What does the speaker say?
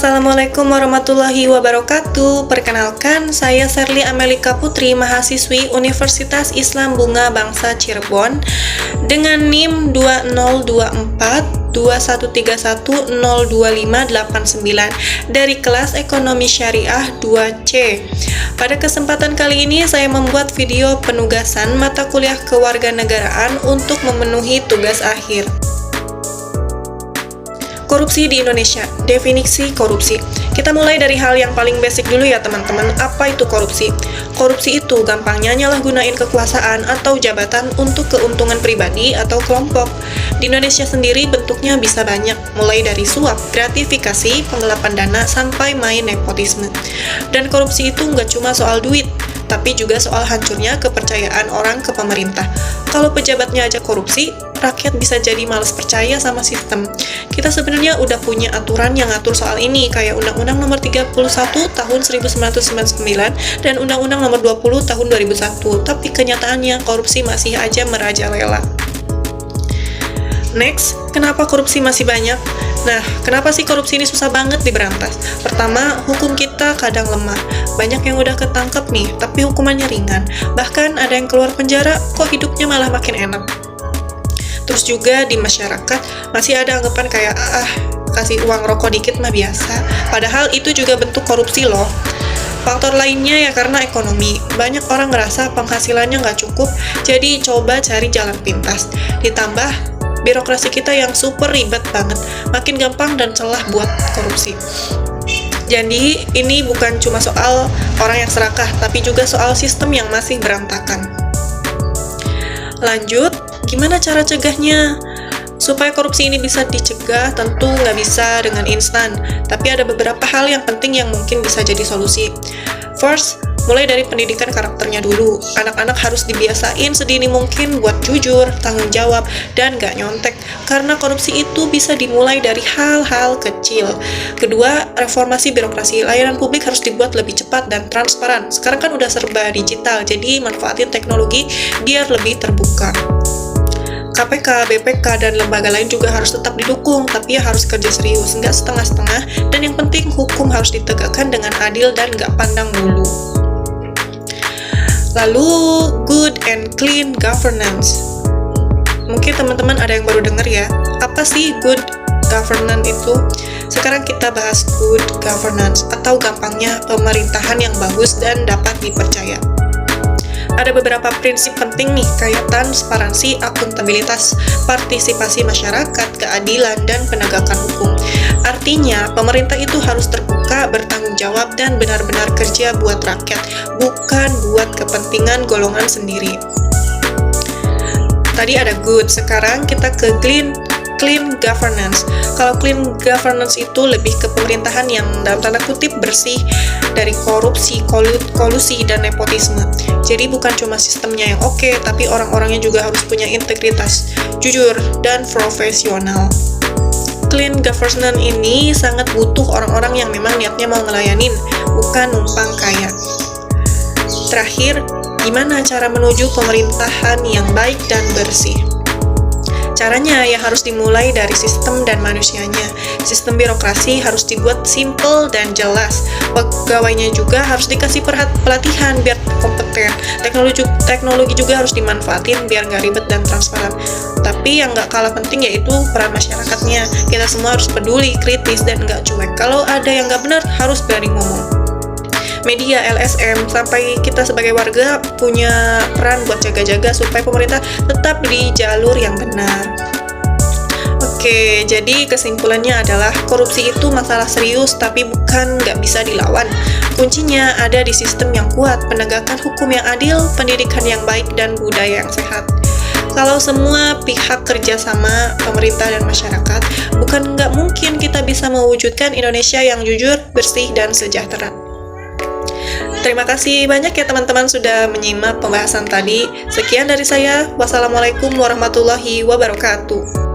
Assalamualaikum warahmatullahi wabarakatuh. Perkenalkan, saya Serly Amelika Putri, mahasiswi Universitas Islam Bunga Bangsa Cirebon dengan NIM 2024-2131-02589 dari kelas Ekonomi Syariah 2C. Pada kesempatan kali ini saya membuat video penugasan mata kuliah kewarganegaraan untuk memenuhi tugas akhir. Korupsi di Indonesia. Definisi korupsi. Kita mulai dari hal yang paling basic dulu ya teman-teman. Apa itu korupsi? Korupsi itu gampangnya nyalahgunain kekuasaan atau jabatan untuk keuntungan pribadi atau kelompok. Di Indonesia sendiri bentuknya bisa banyak, mulai dari suap, gratifikasi, penggelapan dana, sampai main nepotisme. Dan korupsi itu nggak cuma soal duit, tapi juga soal hancurnya kepercayaan orang ke pemerintah. Kalau pejabatnya aja korupsi, rakyat bisa jadi malas percaya sama sistem. Kita sebenarnya udah punya aturan yang ngatur soal ini, kayak Undang-Undang Nomor 31 Tahun 1999 dan Undang-Undang Nomor 20 Tahun 2001. Tapi kenyataannya korupsi masih aja merajalela. Next, kenapa korupsi masih banyak? Nah, kenapa sih korupsi ini susah banget diberantas? Pertama, hukum kita kadang lemah. Banyak yang udah ketangkep nih, tapi hukumannya ringan. Bahkan ada yang keluar penjara, kok hidupnya malah makin enak. Terus juga di masyarakat masih ada anggapan kayak kasih uang rokok dikit mah biasa. Padahal itu juga bentuk korupsi loh. Faktor lainnya ya karena ekonomi. Banyak orang ngerasa penghasilannya nggak cukup, jadi coba cari jalan pintas. Ditambah birokrasi kita yang super ribet banget, makin gampang dan celah buat korupsi. Jadi ini bukan cuma soal orang yang serakah, tapi juga soal sistem yang masih berantakan. Lanjut, gimana cara cegahnya? Supaya korupsi ini bisa dicegah, tentu nggak bisa dengan instan, tapi ada beberapa hal yang penting yang mungkin bisa jadi solusi. First, mulai dari pendidikan karakternya dulu. Anak-anak harus dibiasain sedini mungkin buat jujur, tanggung jawab, dan nggak nyontek, karena korupsi itu bisa dimulai dari hal-hal kecil. Kedua, reformasi birokrasi. Layanan publik harus dibuat lebih cepat dan transparan. Sekarang kan udah serba digital, jadi manfaatin teknologi biar lebih terbuka. KPK, BPK, dan lembaga lain juga harus tetap didukung, tapi ya harus kerja serius, nggak setengah-setengah, dan yang penting hukum harus ditegakkan dengan adil dan nggak pandang bulu. Lalu, good and clean governance. Mungkin teman-teman ada yang baru dengar ya, apa sih good governance itu? Sekarang kita bahas good governance, atau gampangnya pemerintahan yang bagus dan dapat dipercaya. Ada beberapa prinsip penting nih, kayak transparansi, akuntabilitas, partisipasi masyarakat, keadilan, dan penegakan hukum. Artinya, pemerintah itu harus terbuka, bertanggung jawab, dan benar-benar kerja buat rakyat, bukan buat kepentingan golongan sendiri. Tadi ada good, sekarang kita ke clean governance. Kalau clean governance itu lebih ke pemerintahan yang dalam tanda kutip bersih dari korupsi, kolusi, dan nepotisme. Jadi bukan cuma sistemnya yang oke, tapi orang-orangnya juga harus punya integritas, jujur, dan profesional. Clean governance ini sangat butuh orang-orang yang memang niatnya mau ngelayanin, bukan numpang kaya. Terakhir, gimana cara menuju pemerintahan yang baik dan bersih? Caranya ya harus dimulai dari sistem dan manusianya. Sistem birokrasi harus dibuat simple dan jelas. Pegawainya juga harus dikasih pelatihan biar kompeten. Teknologi juga harus dimanfaatin biar nggak ribet dan transparan. Tapi yang nggak kalah penting yaitu peran masyarakatnya. Kita semua harus peduli, kritis, dan nggak cuek. Kalau ada yang nggak benar, harus berani ngomong. Media, LSM, sampai kita sebagai warga punya peran buat jaga-jaga supaya pemerintah tetap di jalur yang benar. Oke, jadi kesimpulannya adalah korupsi itu masalah serius tapi bukan nggak bisa dilawan. Kuncinya ada di sistem yang kuat, penegakan hukum yang adil, pendidikan yang baik, dan budaya yang sehat. Kalau semua pihak kerjasama, pemerintah dan masyarakat, bukan nggak mungkin kita bisa mewujudkan Indonesia yang jujur, bersih, dan sejahtera. Terima kasih banyak ya teman-teman sudah menyimak pembahasan tadi. Sekian dari saya. Wassalamualaikum warahmatullahi wabarakatuh.